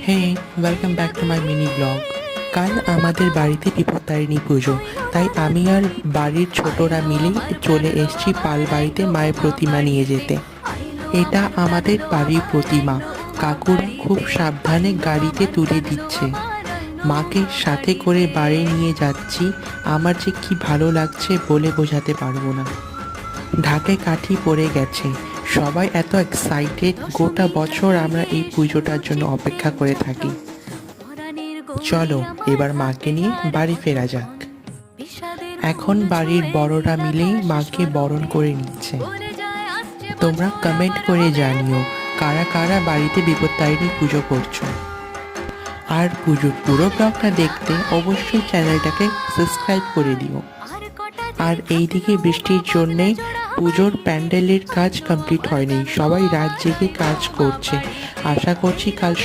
Hey, welcome back to my mini blog. কাল আমাদের বাড়িতে বিপত্তারিণী পুজো, তাই আমি আর বাড়ির ছোটরা মিলে চলে এসেছি পাল বাড়িতে মায়ের প্রতিমা নিয়ে যেতে। এটা আমাদের বাড়ির প্রতিমা। কাকুরা খুব সাবধানে গাড়িতে তুলে দিচ্ছে। মাকে সাথে করে বাড়ি নিয়ে যাচ্ছি। আমার যে কি ভালো লাগছে বলে বোঝাতে পারবো না। ঢাকে কাঠি পড়ে গেছে, সবাই এত এক্সাইটেড। গোটা বছর আমরা এই পুজোটার জন্য অপেক্ষা করে থাকি। চলো এবার মাকে নিয়ে বাড়ি ফেরা যাক। এখন বাড়ির বড়রা মিলে মাকে বরণ করে নিচ্ছে। তোমরা কমেন্ট করে জানিও কারা কারা বাড়িতে বিপত্তারিণী পুজো করছো। আর পুজোর পুরো ব্লগটা দেখতে অবশ্যই চ্যানেলটাকে সাবস্ক্রাইব করে দিও। আর এইদিকে বৃষ্টির জন্যে পুজোর প্যান্ডেলের কাজ কমপ্লিট হয়নি, সবাই রাত জেগে কাজ করছে। আশা করছি কাল